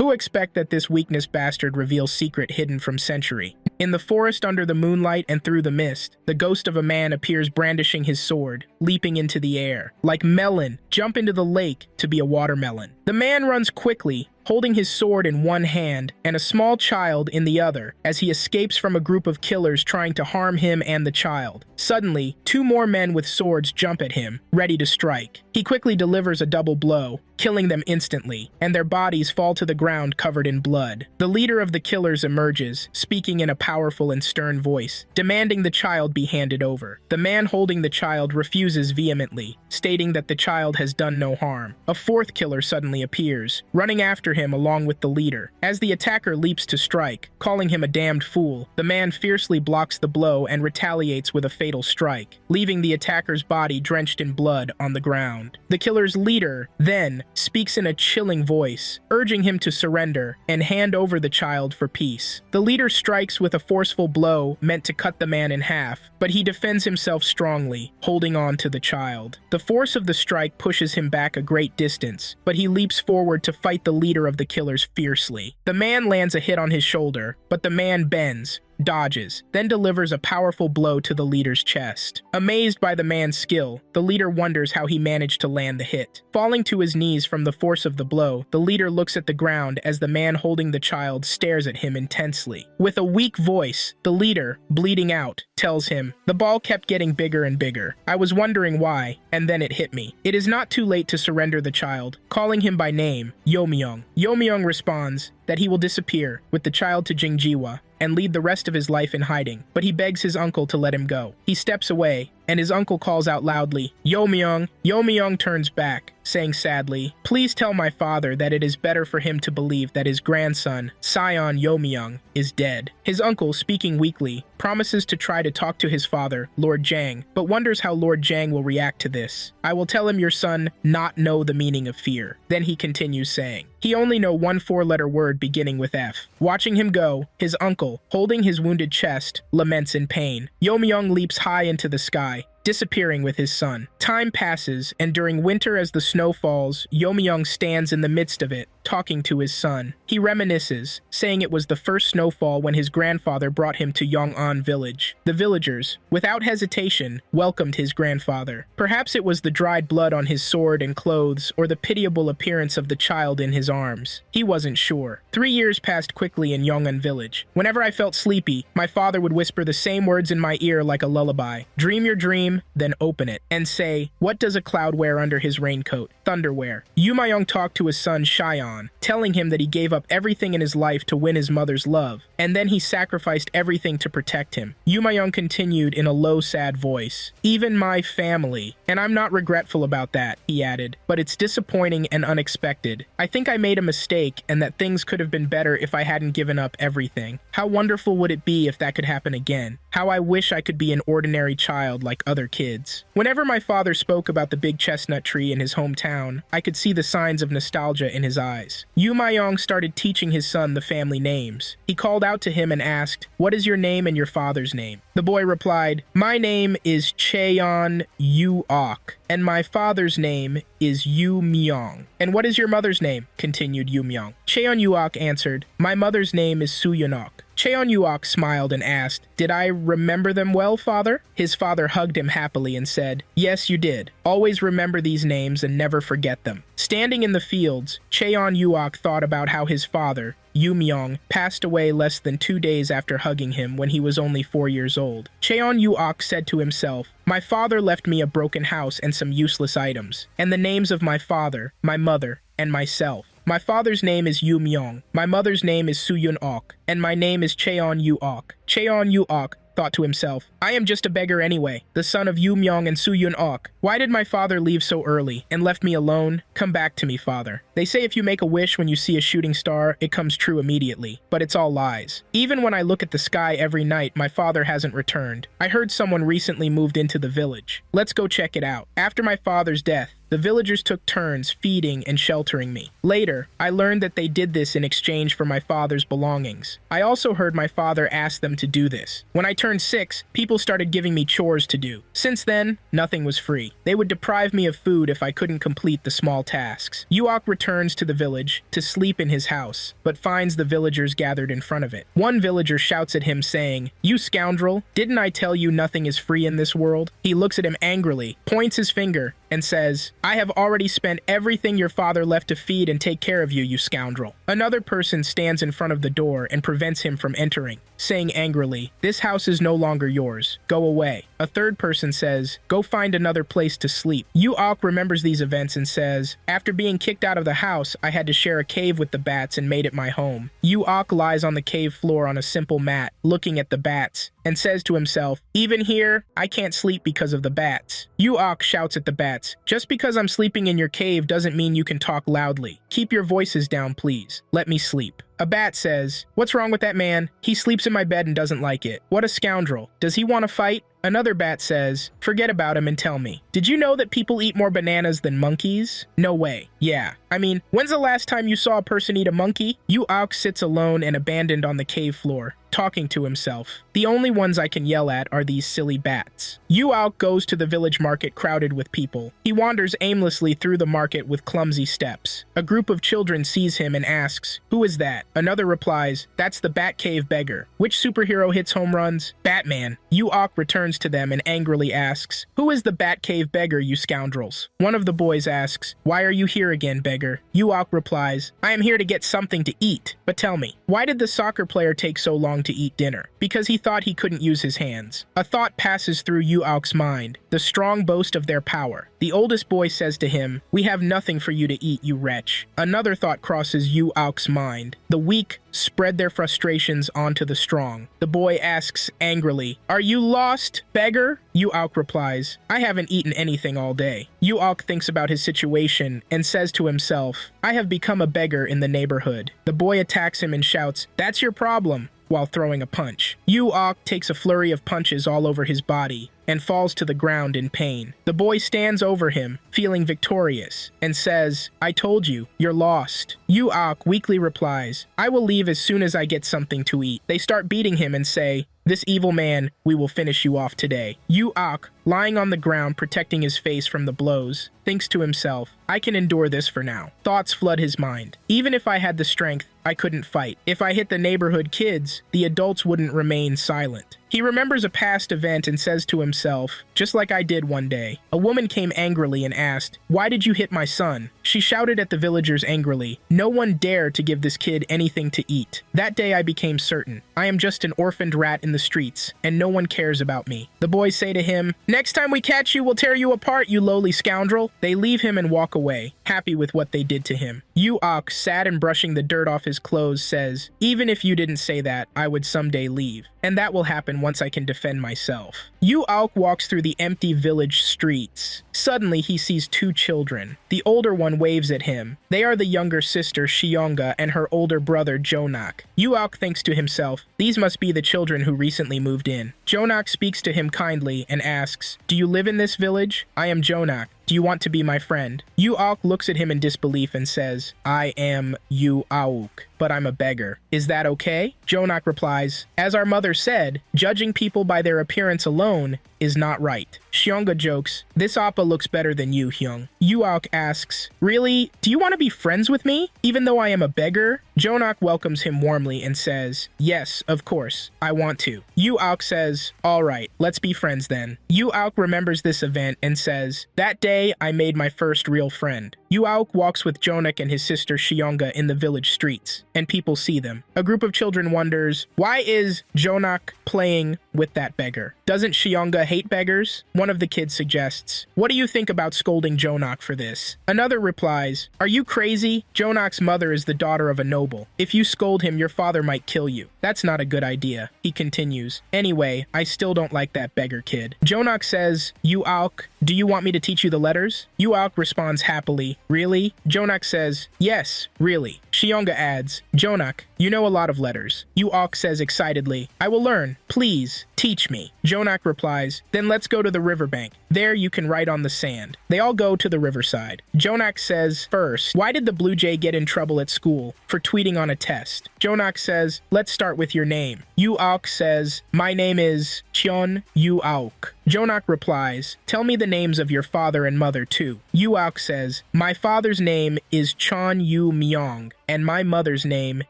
Who expect that this weakness bastard reveals secret hidden from century? In the forest under the moonlight and through the mist, the ghost of a man appears brandishing his sword, leaping into the air. Like melon, jump into the lake to be a watermelon. The man runs quickly, holding his sword in one hand and a small child in the other, as he escapes from a group of killers trying to harm him and the child. Suddenly, two more men with swords jump at him, ready to strike. He quickly delivers a double blow, killing them instantly, and their bodies fall to the ground covered in blood. The leader of the killers emerges, speaking in a powerful and stern voice, demanding the child be handed over. The man holding the child refuses vehemently, stating that the child has done no harm. A fourth killer suddenly appears, running after him along with the leader. As the attacker leaps to strike, calling him a damned fool, the man fiercely blocks the blow and retaliates with a fatal strike, leaving the attacker's body drenched in blood on the ground. The killer's leader, then, speaks in a chilling voice, urging him to surrender and hand over the child for peace. The leader strikes with a forceful blow meant to cut the man in half, but he defends himself strongly, holding on to the child. The force of the strike pushes him back a great distance, but he leaps forward to fight the leader of the killers fiercely. The man lands a hit on his shoulder, but the man bends, dodges, then delivers a powerful blow to the leader's chest. Amazed by the man's skill, the leader wonders how he managed to land the hit. Falling to his knees from the force of the blow, the leader looks at the ground as the man holding the child stares at him intensely. With a weak voice, the leader, bleeding out, tells him, "The ball kept getting bigger and bigger. I was wondering why, and then it hit me. It is not too late to surrender the child," calling him by name, Yomyong. Yomyong responds that he will disappear with the child to Jingjiwa and lead the rest of his life in hiding, but he begs his uncle to let him go. He steps away, and his uncle calls out loudly, "Yomyong." Yomyong turns back, saying sadly, "Please tell my father that it is better for him to believe that his grandson, Scion Yomyong, is dead." His uncle, speaking weakly, promises to try to talk to his father, Lord Jang, but wonders how Lord Jang will react to this. "I will tell him your son not know the meaning of fear." Then he continues saying, "He only know one four-letter word beginning with F." Watching him go, his uncle, holding his wounded chest, laments in pain. Yomyong leaps high into the sky, disappearing with his son. Time passes, and during winter as the snow falls, Yomyong stands in the midst of it, talking to his son. He reminisces, saying it was the first snowfall when his grandfather brought him to Yong'an village. The villagers, without hesitation, welcomed his grandfather. Perhaps it was the dried blood on his sword and clothes, or the pitiable appearance of the child in his arms. He wasn't sure. 3 years passed quickly in Yong'an village. Whenever I felt sleepy, my father would whisper the same words in my ear like a lullaby. "Dream your dream, then open it," and say, "What does a cloud wear under his raincoat? Thunderwear." Yumayong talked to his son Shion, telling him that he gave up everything in his life to win his mother's love, and then he sacrificed everything to protect him. Yumayong continued in a low, sad voice, "Even my family, and I'm not regretful about that," he added, "but it's disappointing and unexpected. I think I made a mistake and that things could have been better if I hadn't given up everything. How wonderful would it be if that could happen again? How I wish I could be an ordinary child like other kids." Whenever my father spoke about the big chestnut tree in his hometown, I could see the signs of nostalgia in his eyes. Yumayong started teaching his son the family names. He called out to him and asked, "What is your name and your father's name?" The boy replied, "My name is Cheon Yu-ok, and my father's name is Yu Myong." "And what is your mother's name?" continued Yu Myong. Cheon Yu-ok answered, "My mother's name is Suyunok." Cheon Yu-ok smiled and asked, "Did I remember them well, father?" His father hugged him happily and said, "Yes, you did. Always remember these names and never forget them." Standing in the fields, Cheon Yu-ok thought about how his father, Yu Myong, passed away less than 2 days after hugging him when he was only 4 years old. Cheon Yu-ok said to himself, "My father left me a broken house and some useless items, and the names of my father, my mother, and myself. My father's name is Yu Myong, my mother's name is Suyun-ok, and my name is Cheon Yu-ok." Cheon Yu-ok thought to himself, "I am just a beggar anyway, the son of Yu Myong and Suyun-ok. Why did my father leave so early and left me alone? Come back to me, father. They say if you make a wish when you see a shooting star, it comes true immediately, but it's all lies. Even when I look at the sky every night, my father hasn't returned. I heard someone recently moved into the village. Let's go check it out." After my father's death, The villagers took turns feeding and sheltering me. Later, I learned that they did this in exchange for my father's belongings. I also heard my father ask them to do this. When I turned 6, people started giving me chores to do. Since then, nothing was free. They would deprive me of food if I couldn't complete the small tasks. Uok returns to the village to sleep in his house, but finds the villagers gathered in front of it. One villager shouts at him saying, "You scoundrel, didn't I tell you nothing is free in this world?" He looks at him angrily, points his finger, and says, "I have already spent everything your father left to feed and take care of you, you scoundrel." Another person stands in front of the door and prevents him from entering, saying angrily, "This house is no longer yours. Go away." A third person says, "Go find another place to sleep." Uok remembers these events and says, "After being kicked out of the house, I had to share a cave with the bats and made it my home." Uok lies on the cave floor on a simple mat, looking at the bats, and says to himself, "Even here, I can't sleep because of the bats." Uok shouts at the bats, "Just because I'm sleeping in your cave doesn't mean you can talk loudly. Keep your voices down, please. Let me sleep." A bat says, "What's wrong with that man? He sleeps in my bed and doesn't like it. What a scoundrel. Does he want to fight?" Another bat says, "Forget about him and tell me. Did you know that people eat more bananas than monkeys?" "No way." "Yeah. I mean, when's the last time you saw a person eat a monkey?" Uok sits alone and abandoned on the cave floor, talking to himself. "The only ones I can yell at are these silly bats." Uok goes to the village market crowded with people. He wanders aimlessly through the market with clumsy steps. A group of children sees him and asks, "Who is that?" Another replies, "That's the Batcave beggar." "Which superhero hits home runs?" "Batman." Uok returns to them and angrily asks, "Who is the Batcave beggar, you scoundrels?" One of the boys asks, "Why are you here again, beggar?" Uok replies, "I am here to get something to eat. But tell me, why did the soccer player take so long to eat dinner?" "Because he thought he couldn't use his hands." A thought passes through Uok's mind, the strong boast of their power. The oldest boy says to him, "We have nothing for you to eat, you wretch." Another thought crosses Uok's mind. The weak spread their frustrations onto the strong. The boy asks angrily, "Are you lost, beggar?" Uok replies, "I haven't eaten anything all day." Uok thinks about his situation and says to himself, "I have become a beggar in the neighborhood." The boy attacks him and shouts, "That's your problem," while throwing a punch. Uok takes a flurry of punches all over his body and falls to the ground in pain. The boy stands over him, feeling victorious, and says, "I told you, you're lost." Uok weakly replies, "I will leave as soon as I get something to eat." They start beating him and say, "This evil man, we will finish you off today." Uok, lying on the ground protecting his face from the blows, thinks to himself, "I can endure this for now." Thoughts flood his mind. "Even if I had the strength, I couldn't fight. If I hit the neighborhood kids, the adults wouldn't remain silent." He remembers a past event and says to himself, "Just like I did one day." A woman came angrily and asked, "Why did you hit my son?" She shouted at the villagers angrily, "No one dared to give this kid anything to eat. That day I became certain. I am just an orphaned rat in the streets, and no one cares about me." The boys say to him, "Next time we catch you, we'll tear you apart, you lowly scoundrel." They leave him and walk away, happy with what they did to him. Uok, sad and brushing the dirt off his clothes, says, "Even if you didn't say that, I would someday leave. And that will happen once I can defend myself." Uok walks through the empty village streets. Suddenly, he sees two children. The older one waves at him. They are the younger sister Shionga and her older brother Jonak. Uok thinks to himself, "These must be the children who recently moved in." Jonak speaks to him kindly and asks, "Do you live in this village? I am Jonak. Do you want to be my friend?" Uok looks at him in disbelief and says, "I am Uauk, but I'm a beggar. Is that okay?" Jonak replies, "As our mother said, judging people by their appearance alone is not right." Shionga jokes, "This Appa looks better than you, Hyung." Uok asks, "Really? Do you want to be friends with me, even though I am a beggar?" Jonak welcomes him warmly and says, "Yes, of course, I want to." Uok says, "All right, let's be friends then." Uok remembers this event and says, "That day I made my first real friend." Uok walks with Jonak and his sister Shionga in the village streets, and people see them. A group of children wonders, why is Jonak playing with that beggar? Doesn't Shionga hate beggars? One of the kids suggests, "What do you think about scolding Jonak for this?" Another replies, "Are you crazy? Jonak's mother is the daughter of a noble. If you scold him, your father might kill you. That's not a good idea." He continues, "Anyway, I still don't like that beggar kid." Jonak says, "Uok, do you want me to teach you the letters?" Uok responds happily, "Really?" Jonak says, "Yes, really." Shionga adds, "Jonak, you know a lot of letters." Uok says excitedly, "I will learn. Please, Teach me. Jonak replies, then let's go to the riverbank. There you can write on the sand. They all go to the riverside. Jonak says, first, why did the Blue Jay get in trouble at school for tweeting on a test? Jonak says, let's start with your name. Yu-Auk says, my name is Cheon Yu-Auk. Jonak replies, tell me the names of your father and mother too. Yu-Auk says, my father's name is Chon Yu-Myong, and my mother's name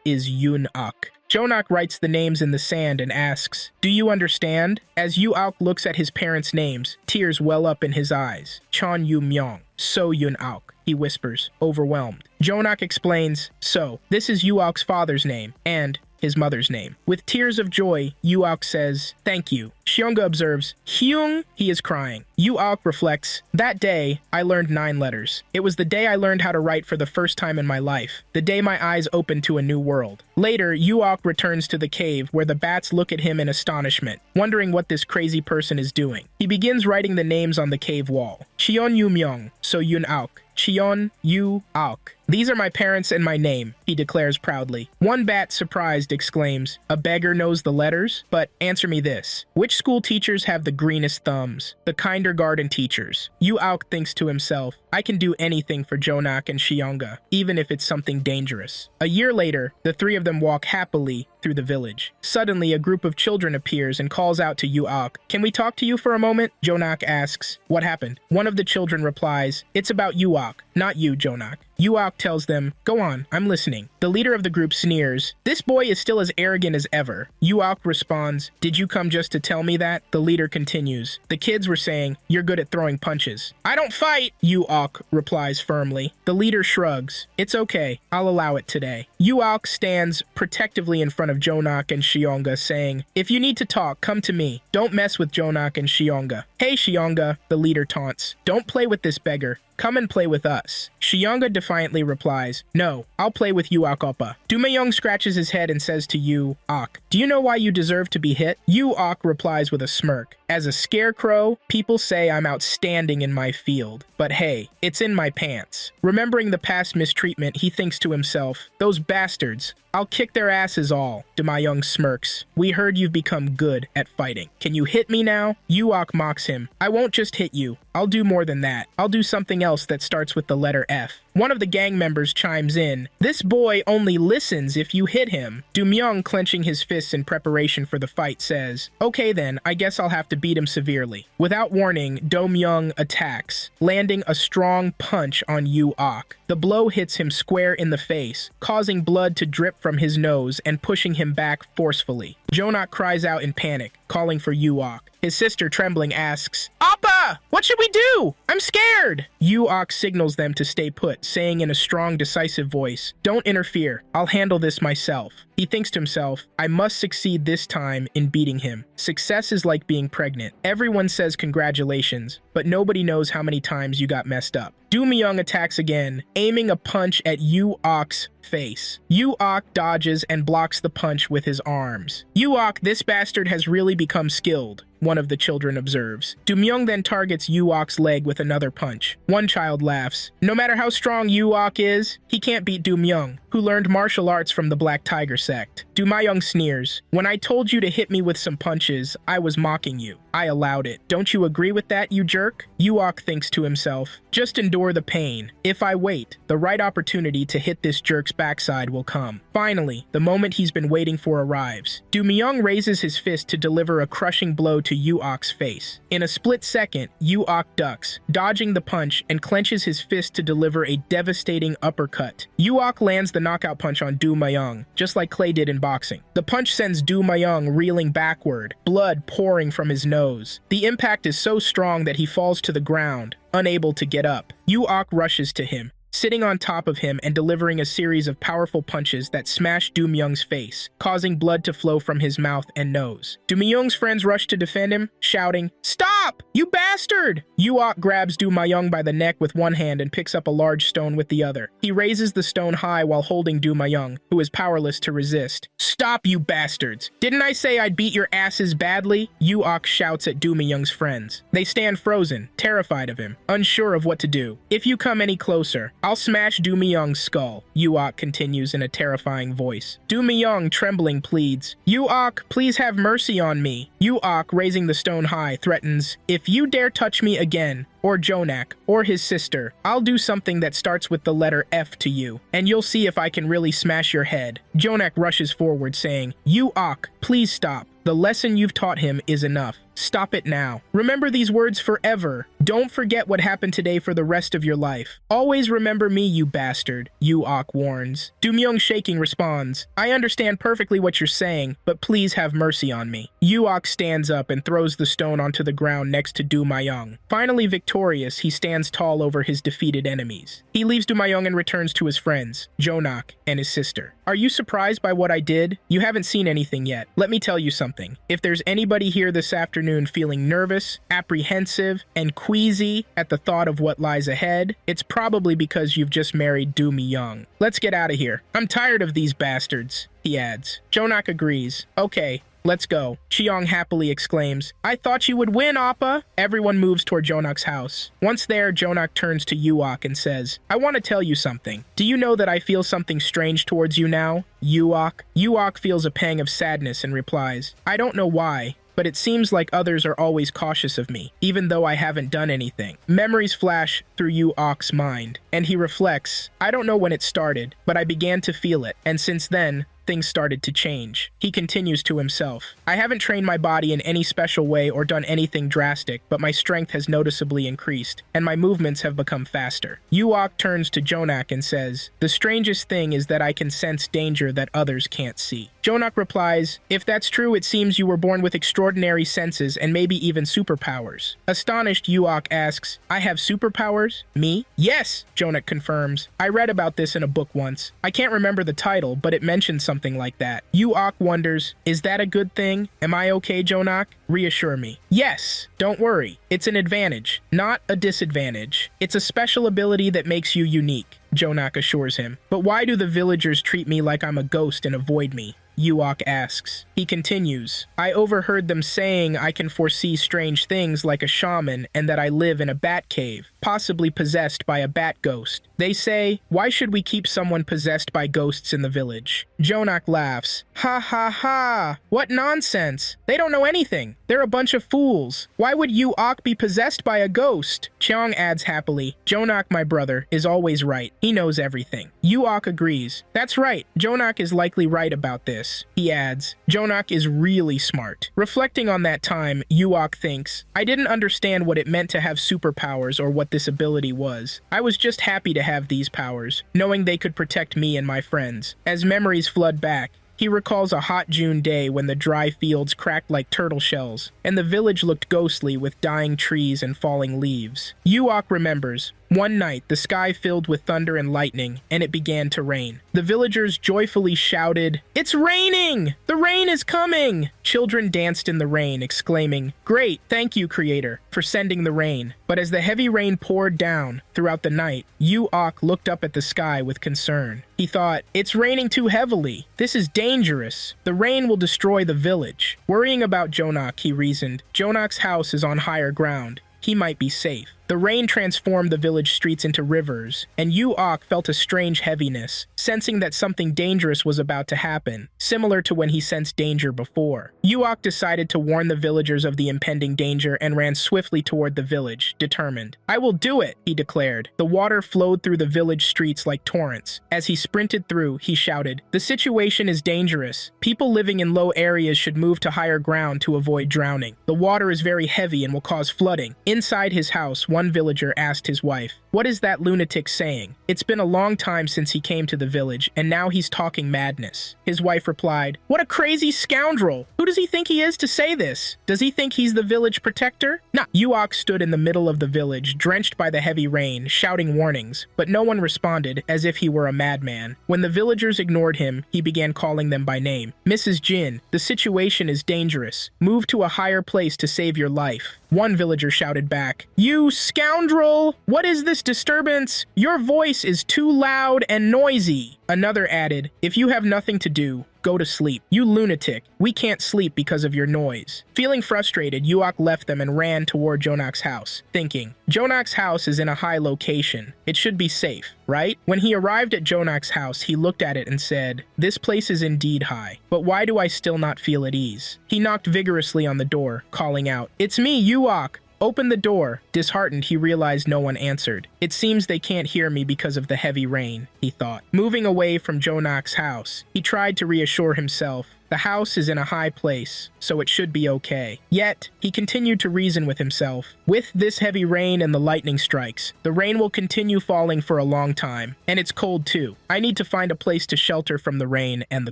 is Yun-Ak. Jonak writes the names in the sand and asks, do you understand? As Yu-Auk looks at his parents' names, tears well up in his eyes. Chon Yu-Myong, So Yun-Auk, he whispers, overwhelmed. Jonak explains, so, this is Yu-Auk's father's name, and his mother's name. With tears of joy, Yu-Auk says, thank you. Xiongga observes, Hyung, he is crying. Yu-Auk reflects, that day, I learned 9 letters. It was the day I learned how to write for the first time in my life, the day my eyes opened to a new world. Later, Yu-Auk returns to the cave where the bats look at him in astonishment, wondering what this crazy person is doing. He begins writing the names on the cave wall. Cheon Yu-Myong, So Yun-Auk. Cheon Yu-Auk. These are my parents and my name, he declares proudly. One bat, surprised, exclaims, a beggar knows the letters? But answer me this. Which school teachers have the greenest thumbs? The kindergarten teachers. Yu-Auk thinks to himself, I can do anything for Jonak and Xiongga, even if it's something dangerous. A year later, the 3 of them walk happily through the village. Suddenly, a group of children appears and calls out to Yu-Auk. Can we talk to you for a moment? Jonak asks, what happened? One of the children replies, it's about Yu-Auk, not you, Jonak. Yu-Auk tells them, go on, I'm listening. The leader of the group sneers, this boy is still as arrogant as ever. Yu-Auk responds, did you come just to tell me that? The leader continues, the kids were saying, you're good at throwing punches. I don't fight, Yu-Auk replies firmly. The leader shrugs, it's okay, I'll allow it today. Yu-Auk stands protectively in front of Jonak and Xiongga, saying, if you need to talk, come to me. Don't mess with Jonak and Xiongga. Hey Xiongga, the leader taunts, don't play with this beggar. Come and play with us. Xiongga defiantly replies, no, I'll play with Yu-Auk Oppa. Yu-Myong scratches his head and says to Yu-Auk, do you know why you deserve to be hit? Yu-Auk replies with a smirk, as a scarecrow, people say I'm outstanding in my field. But hey, it's in my pants. Remembering the past mistreatment, he thinks to himself, those bastards, I'll kick their asses all. Yu-Myong smirks. We heard you've become good at fighting. Can you hit me now? Yu-Auk mocks him. I won't just hit you. I'll do more than that. I'll do something else that starts with the letter F. One of the gang members chimes in. This boy only listens if you hit him. Yu-Myong, clenching his fists in preparation for the fight, says, okay then, I guess I'll have to beat him severely. Without warning, Yu-Myong attacks, landing a strong punch on Yu-Auk. The blow hits him square in the face, causing blood to drip from his nose and pushing him back forcefully. Jonak cries out in panic, calling for Yu-Auk. His sister, trembling, asks, Appa! What should we do? I'm scared! Yu-Auk signals them to stay put, saying in a strong, decisive voice, don't interfere. I'll handle this myself. He thinks to himself, I must succeed this time in beating him. Success is like being pregnant. Everyone says congratulations, but nobody knows how many times you got messed up. Yu-Myong attacks again, aiming a punch at Yu-Auk's face. Yu-Auk dodges and blocks the punch with his arms. Yu-Auk, this bastard has really become skilled, one of the children observes. Yu-Myong then targets Yu-Auk's leg with another punch. One child laughs. No matter how strong Yu-Auk is, he can't beat Yu-Myong, who learned martial arts from the Black Tiger Sect. Yu-Myong sneers. When I told you to hit me with some punches, I was mocking you. I allowed it. Don't you agree with that, you jerk? Yu-Auk thinks to himself, just endure the pain. If I wait, the right opportunity to hit this jerk's backside will come. Finally, the moment he's been waiting for arrives. Yu-Myong raises his fist to deliver a crushing blow to Yu-Auk's face. In a split second, Yu-Auk ducks, dodging the punch, and clenches his fist to deliver a devastating uppercut. Yu-Auk lands the knockout punch on Yu-Myong, just like Clay did in boxing. The punch sends Yu-Myong reeling backward, blood pouring from his nose. The impact is so strong that he falls to the ground, unable to get up. Yu-Auk rushes to him, sitting on top of him and delivering a series of powerful punches that smash Yu-Myong's face, causing blood to flow from his mouth and nose. Yu-Myong's friends rush to defend him, shouting, Stop! You bastard! Yu-Auk grabs Yu-Myong by the neck with one hand and picks up a large stone with the other. He raises the stone high while holding Yu-Myong, who is powerless to resist. Stop, you bastards! Didn't I say I'd beat your asses badly? Yu-Auk shouts at Yu-Myong's friends. They stand frozen, terrified of him, unsure of what to do. If you come any closer, I'll smash Do Myung's skull, Yuok continues in a terrifying voice. Do Myung, trembling, pleads, Yuok, please have mercy on me. Yuok, raising the stone high, threatens, if you dare touch me again, or Jonak, or his sister, I'll do something that starts with the letter F to you, and you'll see if I can really smash your head. Jonak rushes forward saying, Yuok, please stop. The lesson you've taught him is enough. Stop it now. Remember these words forever. Don't forget what happened today for the rest of your life. Always remember me, you bastard, Yuok warns. Do Myung shaking responds, I understand perfectly what you're saying, but please have mercy on me. Yuok stands up and throws the stone onto the ground next to Do Myung. Finally victorious, he stands tall over his defeated enemies. He leaves Do Myung and returns to his friends, Jonak and his sister. Are you surprised by what I did? You haven't seen anything yet. Let me tell you something. If there's anybody here this afternoon feeling nervous, apprehensive, and queasy at the thought of what lies ahead, it's probably because you've just married Do Myung. Let's get out of here. I'm tired of these bastards, he adds. Jonak agrees. Okay, let's go. Cheong happily exclaims, I thought you would win, Appa! Everyone moves toward Jonak's house. Once there, Jonak turns to Yuok and says, I want to tell you something. Do you know that I feel something strange towards you now? Yuok? Yuok feels a pang of sadness and replies, I don't know why, but it seems like others are always cautious of me, even though I haven't done anything. Memories flash through Yuok's mind, and he reflects, I don't know when it started, but I began to feel it, and since then, things started to change. He continues to himself, I haven't trained my body in any special way or done anything drastic, but my strength has noticeably increased, and my movements have become faster. Yuok turns to Jonak and says, the strangest thing is that I can sense danger that others can't see. Jonak replies, if that's true, it seems you were born with extraordinary senses and maybe even superpowers. Astonished, Yuok asks, I have superpowers? Me? Yes, Jonak confirms. I read about this in a book once. I can't remember the title, but it mentions something like that. Yuok wonders, is that a good thing? Am I okay, Jonak? Reassure me. Yes, don't worry. It's an advantage, not a disadvantage. It's a special ability that makes you unique, Jonak assures him. But why do the villagers treat me like I'm a ghost and avoid me? Yuok asks. He continues, I overheard them saying I can foresee strange things like a shaman and that I live in a bat cave, possibly possessed by a bat ghost. They say, why should we keep someone possessed by ghosts in the village? Jonak laughs. Ha ha ha! What nonsense! They don't know anything. They're a bunch of fools. Why would Yuok be possessed by a ghost? Cheong adds happily, Jonak, my brother, is always right. He knows everything. Yuok agrees. That's right. Jonak is likely right about this. He adds, Jonak is really smart. Reflecting on that time, Yuok thinks, I didn't understand what it meant to have superpowers or what this ability was. I was just happy to have these powers, knowing they could protect me and my friends. As memories flood back, he recalls a hot June day when the dry fields cracked like turtle shells, and the village looked ghostly with dying trees and falling leaves. Yuok remembers, one night, the sky filled with thunder and lightning, and it began to rain. The villagers joyfully shouted, It's raining! The rain is coming! Children danced in the rain, exclaiming, Great, thank you, Creator, for sending the rain. But as the heavy rain poured down throughout the night, Yuok looked up at the sky with concern. He thought, it's raining too heavily. This is dangerous. The rain will destroy the village. Worrying about Jonak, he reasoned, Jonak's house is on higher ground. He might be safe. The rain transformed the village streets into rivers, and Yuok felt a strange heaviness, sensing that something dangerous was about to happen, similar to when he sensed danger before. Yuok decided to warn the villagers of the impending danger and ran swiftly toward the village, determined. I will do it, he declared. The water flowed through the village streets like torrents. As he sprinted through, he shouted, The situation is dangerous. People living in low areas should move to higher ground to avoid drowning. The water is very heavy and will cause flooding. Inside his house, one villager asked his wife, What is that lunatic saying? It's been a long time since he came to the village, and now he's talking madness. His wife replied, What a crazy scoundrel! Who does he think he is to say this? Does he think he's the village protector? Nah. Yuok stood in the middle of the village, drenched by the heavy rain, shouting warnings, but no one responded, as if he were a madman. When the villagers ignored him, he began calling them by name. Mrs. Jin, the situation is dangerous. Move to a higher place to save your life. One villager shouted back, You Scoundrel! What is this disturbance? Your voice is too loud and noisy. Another added, if you have nothing to do, go to sleep. You lunatic. We can't sleep because of your noise. Feeling frustrated, Yuok left them and ran toward Jonak's house, thinking, Jonak's house is in a high location. It should be safe, right? When he arrived at Jonak's house, he looked at it and said, this place is indeed high, but why do I still not feel at ease? He knocked vigorously on the door, calling out, it's me, Yuok! Open the door. Disheartened, he realized no one answered. It seems they can't hear me because of the heavy rain, he thought. Moving away from Jonak's house, he tried to reassure himself. The house is in a high place, so it should be okay. Yet, he continued to reason with himself. With this heavy rain and the lightning strikes, the rain will continue falling for a long time, and it's cold too. I need to find a place to shelter from the rain and the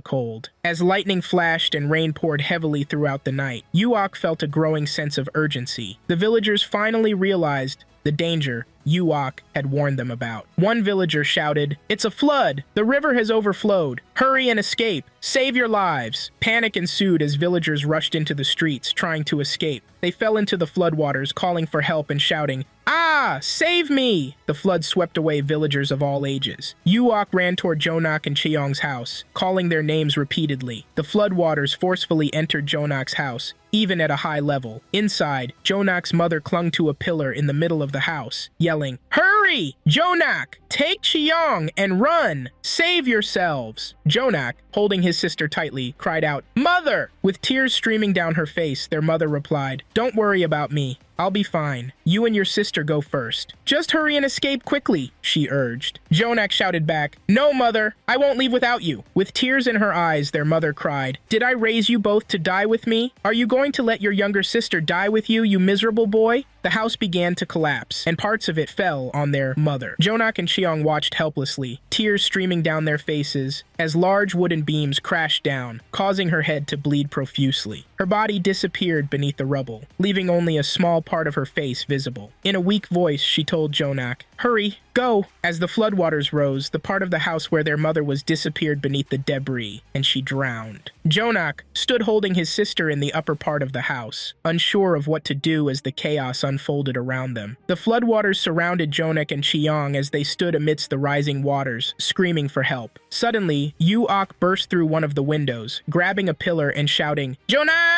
cold. As lightning flashed and rain poured heavily throughout the night, Yuok felt a growing sense of urgency. The villagers finally realized the danger Yuok had warned them about. One villager shouted, it's a flood! The river has overflowed! Hurry and escape! Save your lives! Panic ensued as villagers rushed into the streets, trying to escape. They fell into the floodwaters, calling for help and shouting, ah! Save me! The flood swept away villagers of all ages. Yuok ran toward Jonak and Cheong's house, calling their names repeatedly. The floodwaters forcefully entered Jonak's house, even at a high level. Inside, Jonak's mother clung to a pillar in the middle of the house, yelling, hurry! Jonak! Take Cheong and run! Save yourselves! Jonak, holding his sister tightly, cried out, Mother! With tears streaming down her face, their mother replied, don't worry about me. I'll be fine. You and your sister go first. Just hurry and escape quickly, she urged. Jonak shouted back, no, mother, I won't leave without you. With tears in her eyes, their mother cried, did I raise you both to die with me? Are you going to let your younger sister die with you, you miserable boy? The house began to collapse, and parts of it fell on their mother. Jonak and Cheong watched helplessly, tears streaming down their faces, as large wooden beams crashed down, causing her head to bleed profusely. Her body disappeared beneath the rubble, leaving only a small part of her face visible. In a weak voice, she told Jonak, hurry, go! As the floodwaters rose, the part of the house where their mother was disappeared beneath the debris, and she drowned. Jonak stood holding his sister in the upper part of the house, unsure of what to do as the chaos unfolded around them. The floodwaters surrounded Jonak and Cheong as they stood amidst the rising waters, screaming for help. Suddenly, Yuok burst through one of the windows, grabbing a pillar and shouting, Jonak!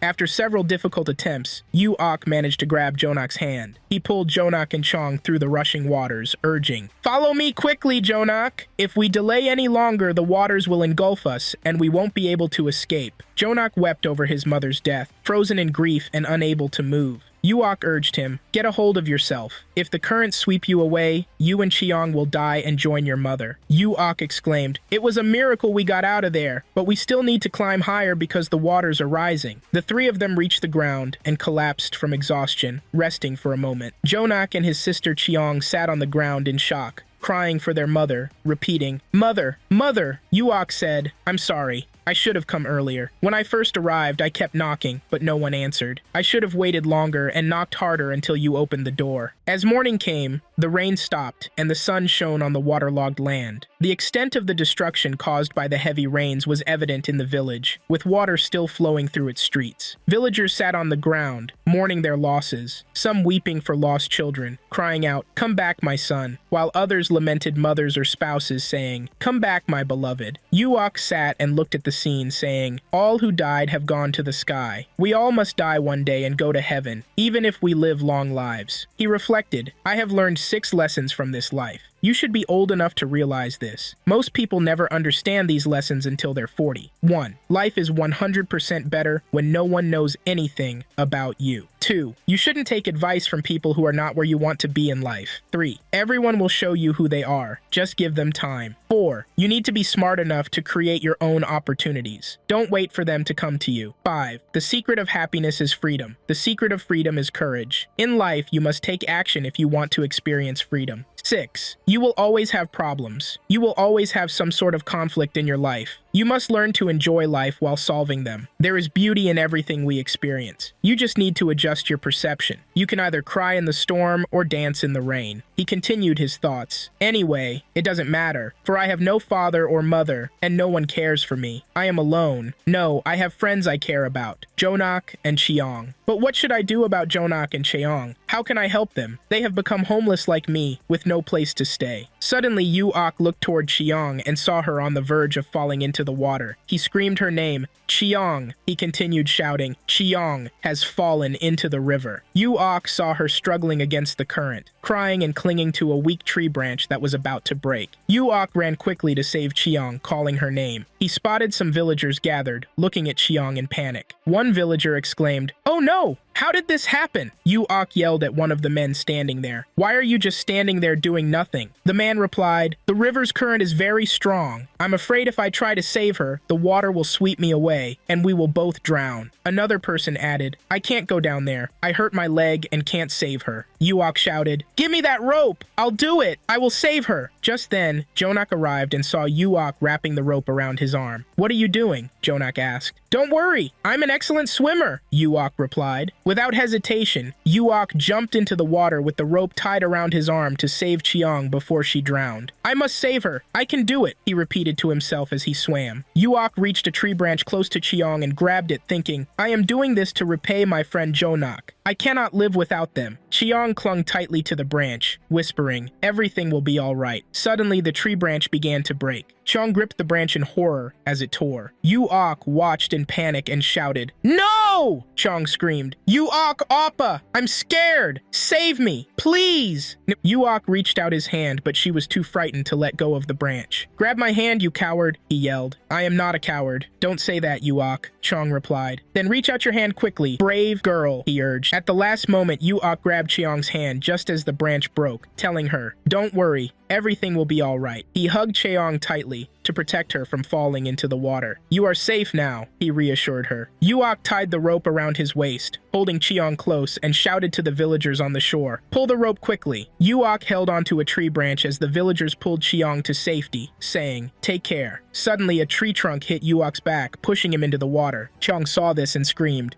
After several difficult attempts, Yuok managed to grab Jonak's hand. He pulled Jonak and Cheong through the rushing waters, urging, follow me quickly, Jonak! If we delay any longer, the waters will engulf us, and we won't be able to escape. Jonak wept over his mother's death, frozen in grief and unable to move. Yuok urged him, get a hold of yourself. If the currents sweep you away, you and Cheong will die and join your mother. Yuok exclaimed, it was a miracle we got out of there, but we still need to climb higher because the waters are rising. The three of them reached the ground and collapsed from exhaustion, resting for a moment. Jonak and his sister Cheong sat on the ground in shock, crying for their mother, repeating, Mother, Mother! Yuok said, I'm sorry. I should have come earlier. When I first arrived, I kept knocking, but no one answered. I should have waited longer and knocked harder until you opened the door. As morning came, the rain stopped and the sun shone on the waterlogged land. The extent of the destruction caused by the heavy rains was evident in the village, with water still flowing through its streets. Villagers sat on the ground, mourning their losses, some weeping for lost children, crying out, come back, my son, while others lamented mothers or spouses, saying, come back, my beloved. Yuok sat and looked at the scene, saying, all who died have gone to the sky. We all must die one day and go to heaven, even if we live long lives. He reflected, I have learned 6 lessons from this life. You should be old enough to realize this. Most people never understand these lessons until they're 40. 1. Life is 100% better when no one knows anything about you. 2. You shouldn't take advice from people who are not where you want to be in life. 3. Everyone will show you who they are. Just give them time. 4. You need to be smart enough to create your own opportunities. Don't wait for them to come to you. 5. The secret of happiness is freedom. The secret of freedom is courage. In life, you must take action if you want to experience freedom. 6. You will always have problems. You will always have some sort of conflict in your life. You must learn to enjoy life while solving them. There is beauty in everything we experience. You just need to adjust your perception. You can either cry in the storm or dance in the rain. He continued his thoughts. Anyway, it doesn't matter, for I have no father or mother, and no one cares for me. I am alone. No, I have friends I care about, Jonok and Cheong. But what should I do about Jonok and Cheong? How can I help them? They have become homeless like me, with no place to stay. Suddenly, Yu-Ok looked toward Cheong and saw her on the verge of falling into the water. He screamed her name, Cheong. He continued shouting, Cheong has fallen into the river. Yu-Ok saw her struggling against the current, crying and clinging to a weak tree branch that was about to break. Yu-Ok ran quickly to save Cheong, calling her name. He spotted some villagers gathered, looking at Cheong in panic. One villager exclaimed, "Oh no! How did this happen?" Yu-Ok yelled at one of the men standing there. "Why are you just standing there doing nothing?" The man replied, "The river's current is very strong. I'm afraid if I try to save her, the water will sweep me away, and we will both drown." Another person added, "I can't go down there. I hurt my leg and can't save her." Yu-Ok shouted, "Give me that rope! I'll do it! I will save her!" Just then, Jonok arrived and saw Yu-Ok wrapping the rope around his arm. "What are you doing?" Jonok asked. "Don't worry, I'm an excellent swimmer," Yu-Ok replied. Without hesitation, Yu-Ok jumped into the water with the rope tied around his arm to save Cheong before she drowned. "I must save her. I can do it," he repeated to himself as he swam. Yu-Ok reached a tree branch close to Cheong and grabbed it, thinking, "I am doing this to repay my friend Jonok. I cannot live without them." Cheong clung tightly to the branch, whispering, "Everything will be all right." Suddenly, the tree branch began to break. Cheong gripped the branch in horror as it tore. Yu-Ok watched in panic and shouted, "No!" Cheong screamed, "Yu-Ok Appa! I'm scared! Save me! Please!" Yu-Ok reached out his hand, but she was too frightened to let go of the branch. "Grab my hand, you coward!" he yelled. "I am not a coward. Don't say that, Yu-Ok," Cheong replied. "Then reach out your hand quickly, brave girl," he urged. At the last moment, Yu-Ok grabbed Cheong's hand just as the branch broke, telling her, "Don't worry. Everything will be all right." He hugged Cheong tightly to protect her from falling into the water. "You are safe now," he reassured her. Yu-Ok tied the rope around his waist, holding Cheong close, and shouted to the villagers on the shore, "Pull the rope quickly." Yu-Ok held onto a tree branch as the villagers pulled Cheong to safety, saying, "Take care." Suddenly, a tree trunk hit Yu-Ok's back, pushing him into the water. Cheong saw this and screamed,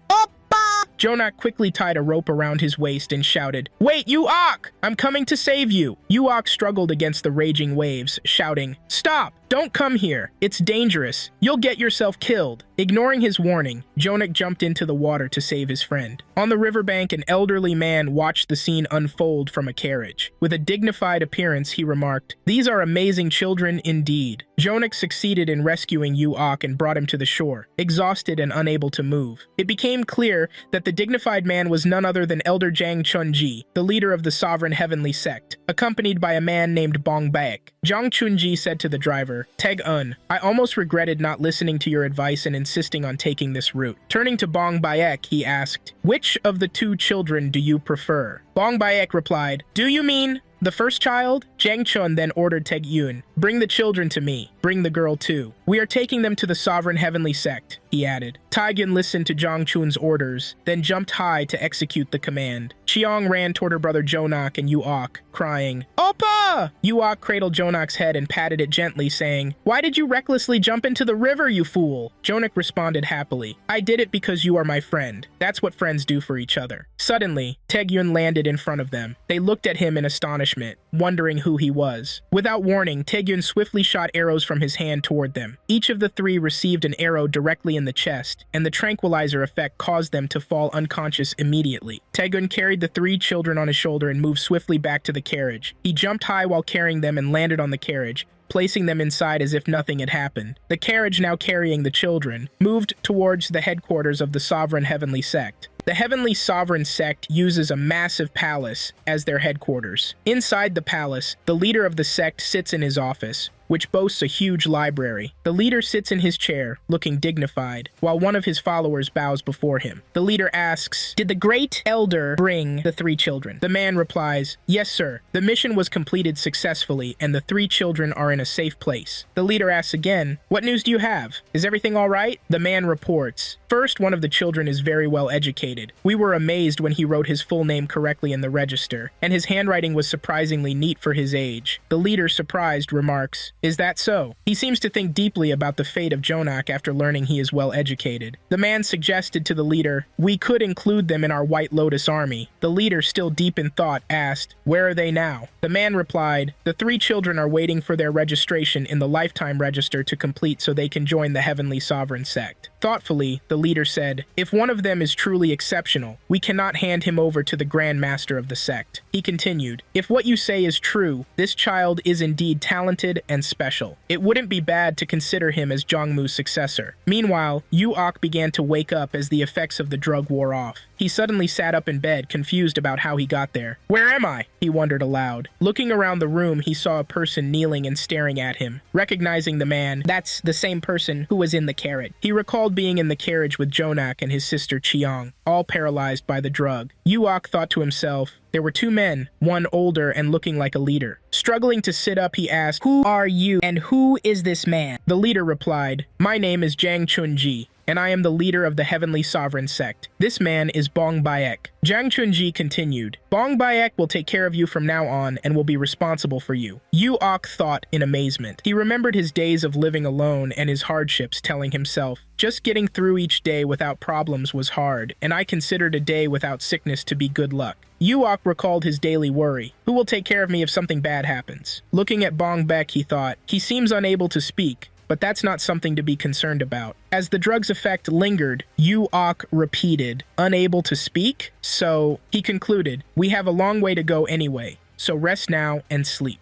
Jonok quickly tied a rope around his waist and shouted, "Wait, Yu-Ok! I'm coming to save you!" Yu-Ok struggled against the raging waves, shouting, "Stop! Don't come here! It's dangerous! You'll get yourself killed!" Ignoring his warning, Jonok jumped into the water to save his friend. On the riverbank, an elderly man watched the scene unfold from a carriage. With a dignified appearance, he remarked, "These are amazing children indeed." Jonok succeeded in rescuing Yu-Ok and brought him to the shore, exhausted and unable to move. It became clear that the dignified man was none other than Elder Jang Chunji, the leader of the sovereign heavenly sect, accompanied by a man named Bong Baek. Jang Chunji said to the driver, "Teg-un, I almost regretted not listening to your advice and insisting on taking this route." Turning to Bong Baek, he asked, "Which of the two children do you prefer?" Bong Baek replied, "Do you mean the first child?" Jang Chun then ordered Teg-un, "Bring the children to me. Bring the girl too. We are taking them to the sovereign heavenly sect," he added. Taegyun listened to Jang Chun's orders, then jumped high to execute the command. Cheong ran toward her brother Jonok and Yu-Ok, crying, "Oppa!" Yu-Ok cradled Jonok's head and patted it gently, saying, "Why did you recklessly jump into the river, you fool?" Jonok responded happily, "I did it because you are my friend. That's what friends do for each other." Suddenly, Taegyun landed in front of them. They looked at him in astonishment, wondering who he was. Without warning, Taegyun swiftly shot arrows from his hand toward them. Each of the three received an arrow directly in the chest, and the tranquilizer effect caused them to fall unconscious immediately. Taegyun carried the three children on his shoulder and moved swiftly back to the carriage. He jumped high while carrying them and landed on the carriage, placing them inside as if nothing had happened. The carriage, now carrying the children, moved towards the headquarters of the Sovereign Heavenly Sect. The Heavenly Sovereign Sect uses a massive palace as their headquarters. Inside the palace, the leader of the sect sits in his office, which boasts a huge library. The leader sits in his chair, looking dignified, while one of his followers bows before him. The leader asks, "Did the great elder bring the three children?" The man replies, "Yes, sir. The mission was completed successfully, and the three children are in a safe place." The leader asks again, "What news do you have? Is everything all right?" The man reports, "First, one of the children is very well educated. We were amazed when he wrote his full name correctly in the register, and his handwriting was surprisingly neat for his age." The leader, surprised, remarks, Is that so? He seems to think deeply about the fate of Jonak after learning he is well educated. The man suggested to the leader, "We could include them in our White Lotus army." The leader, still deep in thought, asked, "Where are they now?" The man replied, "The 3 children are waiting for their registration in the lifetime register to complete so they can join the Heavenly Sovereign Sect." Thoughtfully, the leader said, "If one of them is truly exceptional, we cannot hand him over to the Grand Master of the sect." He continued, "If what you say is true, this child is indeed talented and special. It wouldn't be bad to consider him as Jongmu's successor." Meanwhile, Yu-Ok began to wake up as the effects of the drug wore off. He suddenly sat up in bed, confused about how he got there. "Where am I?" he wondered aloud. Looking around the room, he saw a person kneeling and staring at him. Recognizing the man, "That's the same person who was in the carriage." He recalled being in the carriage with Jonak and his sister Chiang, all paralyzed by the drug. Yu-Ok thought to himself, there were 2 men, one older and looking like a leader. Struggling to sit up, he asked, "Who are you and who is this man?" The leader replied, "My name is Jang Chunji, and I am the leader of the Heavenly Sovereign Sect. This man is Bong Baek." Jang Chunji continued, "Bong Baek will take care of you from now on and will be responsible for you." Yu-Ok thought in amazement. He remembered his days of living alone and his hardships, telling himself, "Just getting through each day without problems was hard, and I considered a day without sickness to be good luck." Yu-Ok recalled his daily worry. "Who will take care of me if something bad happens?" Looking at Bong Baek, he thought, "He seems unable to speak, but that's not something to be concerned about." As the drug's effect lingered, Yu-Ok repeated, "Unable to speak?" So, he concluded, "We have a long way to go anyway, so rest now and sleep."